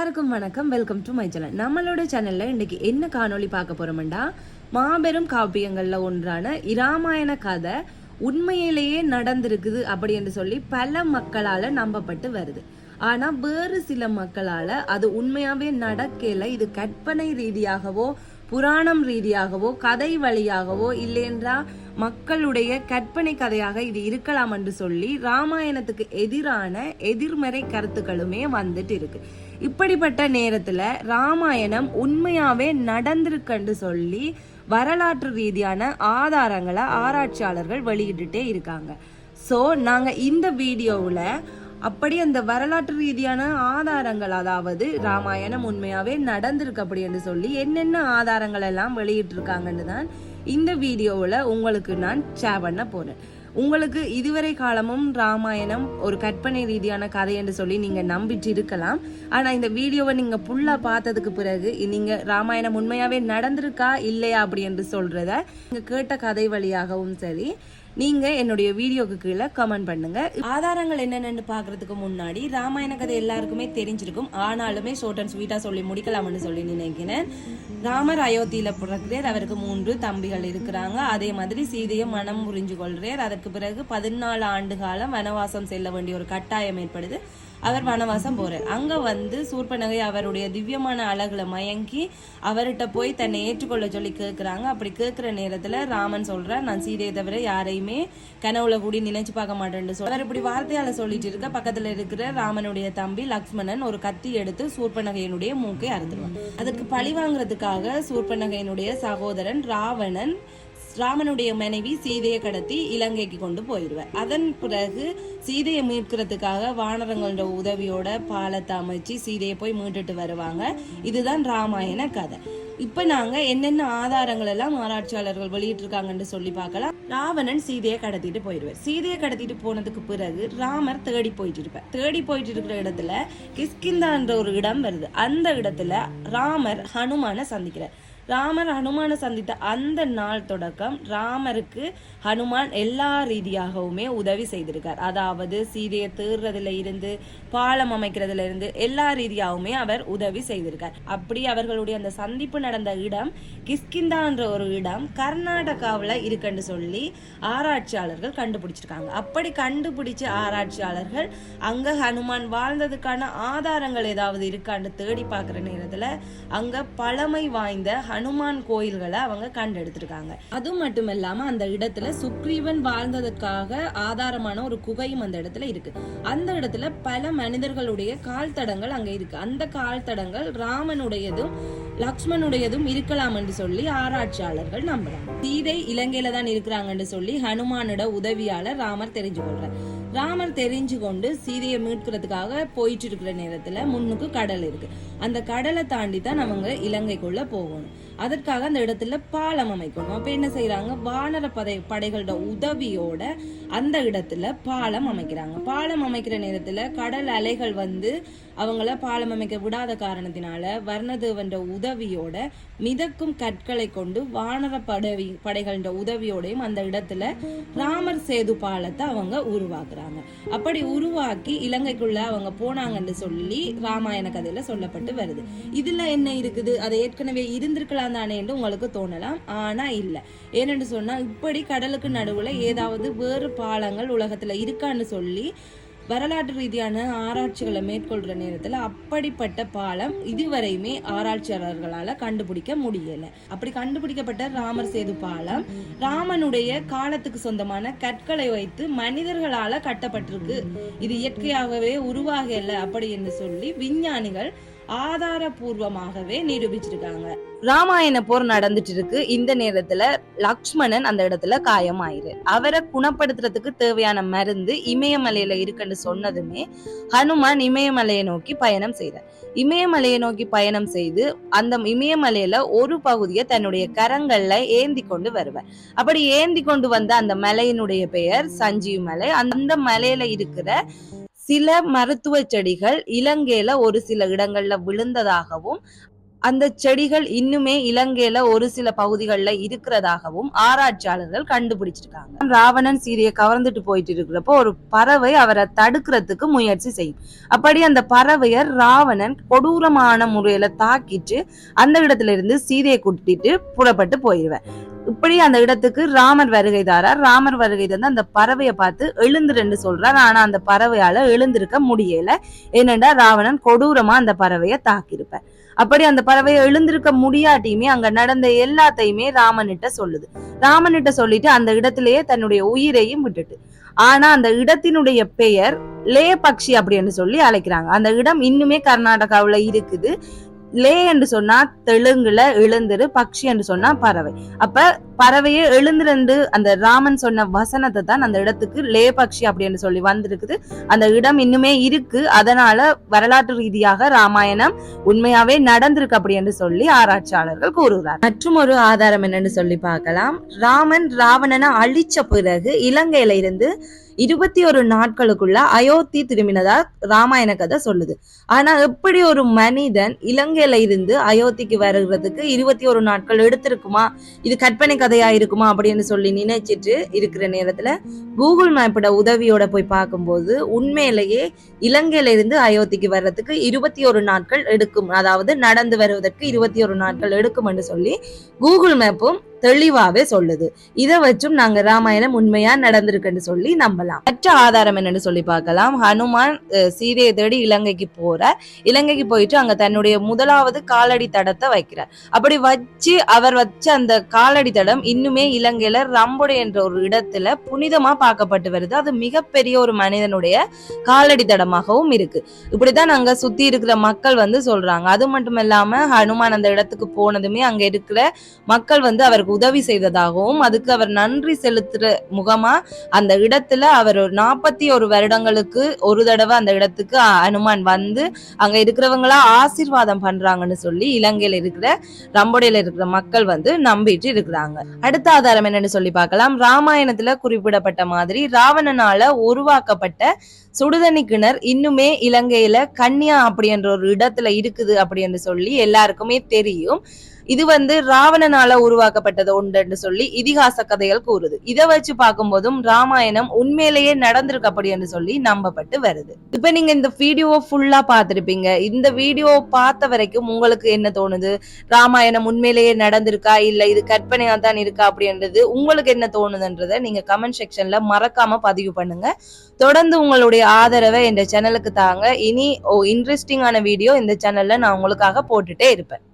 எல்லாருக்கும் வணக்கம். Welcome to my channel. நம்மளோட சேனல்ல இன்னைக்கு என்ன காணொளி பார்க்க போறோம்டா, மாபெரும் காப்பியங்கள்ல ஒன்றான இராமாயண கதை உண்மையிலேயே நடந்திருக்குது அப்படி என்று சொல்லி பல மக்களால நம்பப்பட்டு வருது. ஆனா வேறு சில மக்களால அது உண்மையாவே நடக்கல, இது கற்பனை ரீதியாகவோ புராணம் ரீதியாகவோ கதை வழியாகவோ இல்லைன்றா மக்களுடைய கற்பனை கதையாக இது இருக்கலாம் என்று சொல்லி ராமாயணத்துக்கு எதிரான எதிர்மறை கருத்துக்களுமே வந்துட்டு இருக்கு. இப்படிப்பட்ட நேரத்துல ராமாயணம் உண்மையாவே நடந்திருக்குன்னு சொல்லி வரலாற்று ரீதியான ஆதாரங்களை ஆராய்ச்சியாளர்கள் வெளியிட்டுட்டே இருக்காங்க. ஸோ நாங்க இந்த வீடியோவில் அப்படி அந்த வரலாற்று ரீதியான ஆதாரங்கள், அதாவது ராமாயணம் உண்மையாவே நடந்திருக்கு அப்படி என்று சொல்லி என்னென்ன ஆதாரங்கள் எல்லாம் வெளியிட்டு இருக்காங்கன்னு தான் இந்த வீடியோவில் உங்களுக்கு நான் ஷேர் பண்ண போறேன். உங்களுக்கு இதுவரை காலமும் ராமாயணம் ஒரு கற்பனை ரீதியான கதை என்று சொல்லி நீங்க நம்பிட்டு இருக்கலாம். ஆனா இந்த வீடியோவை நீங்க ஃபுல்லா பார்த்ததுக்கு பிறகு நீங்க ராமாயணம் உண்மையாவே நடந்திருக்கா இல்லையா அப்படி என்று சொல்றத நீங்க கேட்ட கதை வழியாகவும் சரி, நீங்க என்னுடைய வீடியோக்கு கீழே கமெண்ட் பண்ணுங்க. ஆதாரங்கள் என்னென்னு பாக்குறதுக்கு முன்னாடி ராமாயண கதை எல்லாருக்குமே தெரிஞ்சிருக்கும், ஆனாலுமே ஷார்ட் அண்ட் ஸ்வீட்டா சொல்லி முடிக்கலாம்னு சொல்லி நினைக்கிறேன். ராமர் அயோத்தியில பிறக்கிறார், அவருக்கு 3 தம்பிகள் இருக்கிறாங்க. அதே மாதிரி சீதையை மனம் புரிஞ்சு கொள்றார். அதற்கு பிறகு 14 ஆண்டு காலம் வனவாசம் செல்ல வேண்டிய ஒரு கட்டாயம் ஏற்படுது. அவர் வனவாசம் போறார். அங்க வந்து சூர்பனகை அவருடைய திவ்யமான அழகுல மயங்கி அவர்கிட்ட போய் தன்னை ஏற்றுக்கொள்ள சொல்லி கேட்கிறாங்க. அப்படி கேட்கிற நேரத்துல ராமன் சொல்றார், நான் சீதையை தவிர யாரையுமே கனவுல கூடி நினைச்சு பார்க்க மாட்டேன்னு சொல்ற. அவர் இப்படி வார்த்தையால சொல்லிட்டு இருக்க பக்கத்துல இருக்கிற ராமனுடைய தம்பி லக்ஷ்மணன் ஒரு கத்தி எடுத்து சூர்பனகையினுடைய மூக்கை அறுத்துருவான். அதற்கு பழி வாங்குறதுக்காக சூர்பனகையினுடைய சகோதரன் ராவணன் ராமனுடைய மனைவி சீதையை கடத்தி இலங்கைக்கு கொண்டு போயிடுவார். அதன் பிறகு சீதையை மீட்கிறதுக்காக வானரங்களோட உதவியோட பாலத்தை அமைச்சு சீதையை போய் மீட்டுட்டு வருவாங்க. இதுதான் ராமாயண கதை. இப்ப நாங்க என்னென்ன ஆதாரங்கள் எல்லாம் ஆராய்ச்சியாளர்கள் வெளியிட்டு இருக்காங்கன்னு சொல்லி பார்க்கலாம். ராவணன் சீதையை கடத்திட்டு போயிடுவார். சீதையை கடத்திட்டு போனதுக்கு பிறகு ராமர் தேடி போயிட்டு இருப்பார். தேடி போயிட்டு இருக்கிற இடத்துல கிஷ்கிந்தான்ற ஒரு இடம் வருது. அந்த இடத்துல ராமர் ஹனுமான சந்திக்கிறார். ராமர் ஹனுமான சந்தித்த அந்த நாள் தொடக்கம் ராமருக்கு ஹனுமான் எல்லா ரீதியாகவுமே உதவி செய்திருக்கார். அதாவது சீதையை தேர்றதுல இருந்து பாலம் அமைக்கிறதுல இருந்து எல்லா ரீதியாகவுமே அவர் உதவி செய்திருக்கார். அப்படி அவர்களுடைய அந்த சந்திப்பு நடந்த இடம் கிஷ்கிந்தான்ற ஒரு இடம் கர்நாடகாவில் இருக்குன்னு சொல்லி ஆராய்ச்சியாளர்கள் கண்டுபிடிச்சிருக்காங்க. அப்படி கண்டுபிடிச்ச ஆராய்ச்சியாளர்கள் அங்க ஹனுமான் வாழ்ந்ததுக்கான ஆதாரங்கள் ஏதாவது இருக்கான்னு தேடி பார்க்குற நேரத்துல அங்க பழமை வாய்ந்த ஹனுமான் கோயில்களை அவங்க கண்டெடுத்திருக்காங்க. அது மட்டும் இல்லாம அந்த இடத்துல சுக்ரீவன் வாழ்ந்ததுக்காக ஆதாரமான ஒரு குகையும் அந்த இடத்துல இருக்கு. அந்த இடத்துல பல மனிதர்களுடைய கால் தடங்கள் அங்க இருக்கு. அந்த கால் தடங்கள் ராமனுடையதும் லக்ஷ்மணுடையதும் இருக்கலாம் என்று சொல்லி ஆராய்ச்சியாளர்கள் நம்புறாங்க. சீதை இலங்கையில தான் இருக்கிறாங்கன்னு சொல்லி ஹனுமானோட உதவியாளர் ராமர் தெரிஞ்சு கொள்றார். ராமர் தெரிஞ்சு கொண்டு சீதையை மீட்கிறதுக்காக போயிட்டு இருக்கிற நேரத்துல முன்னுக்கு கடல் இருக்கு. அந்த கடலை தாண்டி தான் அவங்க இலங்கைக்குள்ள போகணும். அதற்காக அந்த இடத்துல பாலம் அமைக்கணும். அப்ப என்ன செய்யறாங்க, வானர படைகளோட உதவியோட அந்த இடத்துல பாலம் அமைக்கிறாங்க. பாலம் அமைக்கிற நேரத்துல கடல் அலைகள் வந்து அவங்கள பாலம் அமைக்க விடாத காரணத்தினால வர்ணதேவன் உதவியோட மிதக்கும் கற்களை கொண்டு வானர படைகளோட உதவியோடையும் அந்த இடத்துல ராமர் சேது பாலத்தை அவங்க உருவாக்குறாங்க. அப்படி உருவாக்கி இலங்கைக்குள்ள அவங்க போனாங்கன்னு சொல்லி ராமாயண கதையில சொல்லப்பட்டு வருது. இதுல என்ன இருக்குது, அதை ஏற்கனவே இருந்திருக்கலாம் தானே என்று உங்களுக்கு தோணலாம். ஆனா இல்ல. ஏன்னு சொன்னா இப்படி கடலுக்கு நடுவுல ஏதாவது வேறு பாலங்கள் உலகத்துல இருக்கான்னு சொல்லி வரலாற்று ரீதியான ஆராய்ச்சிகளை மேற்கொள்ற நேரத்துல அப்படிப்பட்ட பாலம் இதுவரையுமே ஆராய்ச்சியாளர்களால கண்டுபிடிக்க முடியல. அப்படி கண்டுபிடிக்கப்பட்ட ராமர் சேது பாலம் ராமனுடைய காலத்துக்கு சொந்தமான கற்களை வைத்து மனிதர்களால கட்டப்பட்டிருக்கு. இது இயற்கையாகவே உருவாகல அப்படி என்று சொல்லி விஞ்ஞானிகள் ஆதாரபூர்வமாகவே நிரூபிச்சிருக்காங்க. ராமாயண போர் நடந்துட்டு இருக்கு. இந்த நேரத்துல லக்ஷ்மணன் அந்த இடத்துல காயமாயிரு. அவரை குணப்படுத்துறதுக்கு தேவையான மருந்து இமயமலையில இருக்குன்னு சொன்னதுமே ஹனுமான் இமயமலையை நோக்கி பயணம் செய்தார். இமயமலையை நோக்கி பயணம் செய்து அந்த இமயமலையில ஒரு பகுதியை தன்னுடைய கரங்கள்ல ஏந்தி கொண்டு வருவார். அப்படி ஏந்தி கொண்டு வந்த அந்த மலையினுடைய பெயர் சஞ்சீவ் மலை. அந்த மலையில இருக்கிற சில மருத்துவ செடிகள் இலங்கையில ஒரு சில இடங்கள்ல விழுந்ததாகவும் அந்த செடிகள் இன்னுமே இலங்கையில ஒரு சில பகுதிகளில் இருக்கிறதாகவும் ஆராய்ச்சியாளர்கள் கண்டுபிடிச்சிருக்காங்க. ராவணன் சீதையை கவர்ந்துட்டு போயிட்டு இருக்கிறப்போ ஒரு பறவை அவரை தடுக்கிறதுக்கு முயற்சி செய்யும். அப்படி அந்த பறவையை ராவணன் கொடூரமான முறையில தாக்கிட்டு அந்த இடத்துல இருந்து சீதையை கூட்டிட்டு புறப்பட்டு போயிடுவேன். இப்படி அந்த இடத்துக்கு ராமர் வருகை தாரார். ராமர் வருகை தந்து அந்த பறவையை பார்த்து எழுந்துருன்னு சொல்றார். ஆனா அந்த பறவையால எழுந்திருக்க முடியல. ஏனென்றா ராவணன் கொடூரமா அந்த பறவையை தாக்கியிருப்பார். அப்படி அந்த பறவையை எழுந்திருக்க முடியாட்டியுமே அங்க நடந்த எல்லாத்தையுமே ராமனிட்ட சொல்லுது. ராமனிட்ட சொல்லிட்டு அந்த இடத்திலேயே தன்னுடைய உயிரையும் விட்டுட்டு, ஆனா அந்த இடத்தினுடைய பெயர் லே பக்ஷி அப்படின்னு சொல்லி அழைக்கிறாங்க. அந்த இடம் இன்னுமே கர்நாடகாவுல இருக்குது. லே என்று சொன்னா தெலுங்குல எழுந்துரு, பக்ஷி என்று சொன்னா பறவை. அப்ப பறவையே எழுந்திருந்து அந்த ராமன் சொன்ன வசனத்தை தான் அந்த இடத்துக்கு லே பக்ஷி அப்படின்னு சொல்லி வந்திருக்குது. அந்த இடம் இன்னுமே இருக்கு. அதனால வரலாற்று ரீதியாக ராமாயணம் உண்மையாவே நடந்திருக்கு அப்படின்னு சொல்லி ஆராய்ச்சியாளர்கள் கூறுகிறார். மற்றும் ஒரு ஆதாரம் என்னன்னு சொல்லி பார்க்கலாம். ராமன் ராவணனை அழிச்ச பிறகு இலங்கையில இருந்து 21 நாட்களுக்குள்ள அயோத்தி திரும்பினதா ராமாயண கதை சொல்லுது. ஆனா எப்படி ஒரு மனிதன் இலங்கையில இருந்து அயோத்திக்கு வருகிறதுக்கு 21 நாட்கள் எடுத்திருக்குமா, இது கற்பனை கதையா இருக்குமா அப்படின்னு சொல்லி நினைச்சிட்டு இருக்கிற நேரத்துல கூகுள் மேப்போட உதவியோட போய் பார்க்கும்போது உண்மையிலேயே இலங்கையில இருந்து அயோத்திக்கு வர்றதுக்கு 21 நாட்கள் எடுக்கும், அதாவது நடந்து வருவதற்கு 21 நாட்கள் எடுக்கும் என்று சொல்லி கூகுள் மேப்பும் தெளிவாவே சொல்லுது. இதை வச்சும் நாங்க ராமாயணம் உண்மையா நடந்திருக்குன்னு சொல்லி நம்பலாம். மற்ற ஆதாரம் என்னன்னு சொல்லி பார்க்கலாம். ஹனுமான் சீதையை தேடி இலங்கைக்கு போறார். இலங்கைக்கு போயிட்டு அங்க தன்னுடைய முதலாவது காலடி தடத்தை வைக்கிறார். அப்படி வச்சு அவர் வச்ச அந்த காலடி தடம் இன்னுமே இலங்கையில ரம்பொடை என்ற ஒரு இடத்துல புனிதமா பார்க்கப்பட்டு வருது. அது மிகப்பெரிய ஒரு மனிதனுடைய காலடி தடமாகவும் இருக்கு. இப்படிதான் அங்க சுத்தி இருக்கிற மக்கள் சொல்றாங்க. அது மட்டும் இல்லாம ஹனுமான் அந்த இடத்துக்கு போனதுமே அங்க இருக்கிற மக்கள் அவருக்கு உதவி செய்ததாகவும் அதுக்கு அவர் நன்றி செலுத்துற முகமா அந்த இடத்துல அவர் 41 வருடங்களுக்கு ஒரு தடவை அந்த இடத்துக்கு ஹனுமான் அங்க இருக்கிறவங்களா ஆசீர்வாதம் பண்றாங்கன்னு சொல்லி இலங்கையில இருக்கிற ரம்பொடையில இருக்கிற மக்கள் நம்பிட்டு இருக்கிறாங்க. அடுத்த ஆதாரம் என்னன்னு சொல்லி பார்க்கலாம். ராமாயணத்துல குறிப்பிடப்பட்ட மாதிரி ராவணனால உருவாக்கப்பட்ட சுடுதண்ணி கிணறு இன்னுமே இலங்கையில கன்னியா அப்படின்ற ஒரு இடத்துல இருக்குது அப்படின்னு சொல்லி எல்லாருக்குமே தெரியும். இது ராவணனால உருவாக்கப்பட்டது ஒன்றுன்னு சொல்லி இதிகாச கதைகள் கூறுது. இதை வச்சு பார்க்கும்போதும் ராமாயணம் உண்மையிலேயே நடந்திருக்கு அப்படின்னு சொல்லி நம்பப்பட்டு வருது. இப்ப நீங்க இந்த வீடியோவை ஃபுல்லா பார்த்திருப்பீங்க. இந்த வீடியோ பார்த்த வரைக்கும் உங்களுக்கு என்ன தோணுது? ராமாயணம் உண்மையிலேயே நடந்திருக்கா இல்ல இது கற்பனையா தான் இருக்கா அப்படின்றது உங்களுக்கு என்ன தோணுதுன்றதை நீங்க கமெண்ட் செக்ஷன்ல மறக்காம பதிவு பண்ணுங்க. தொடர்ந்து உங்களுடைய ஆதரவை இந்த சேனலுக்கு தாங்க. இனி இன்ட்ரெஸ்டிங்கான வீடியோ இந்த சேனல்ல நான் உங்களுக்காக போட்டுட்டே இருப்பேன்.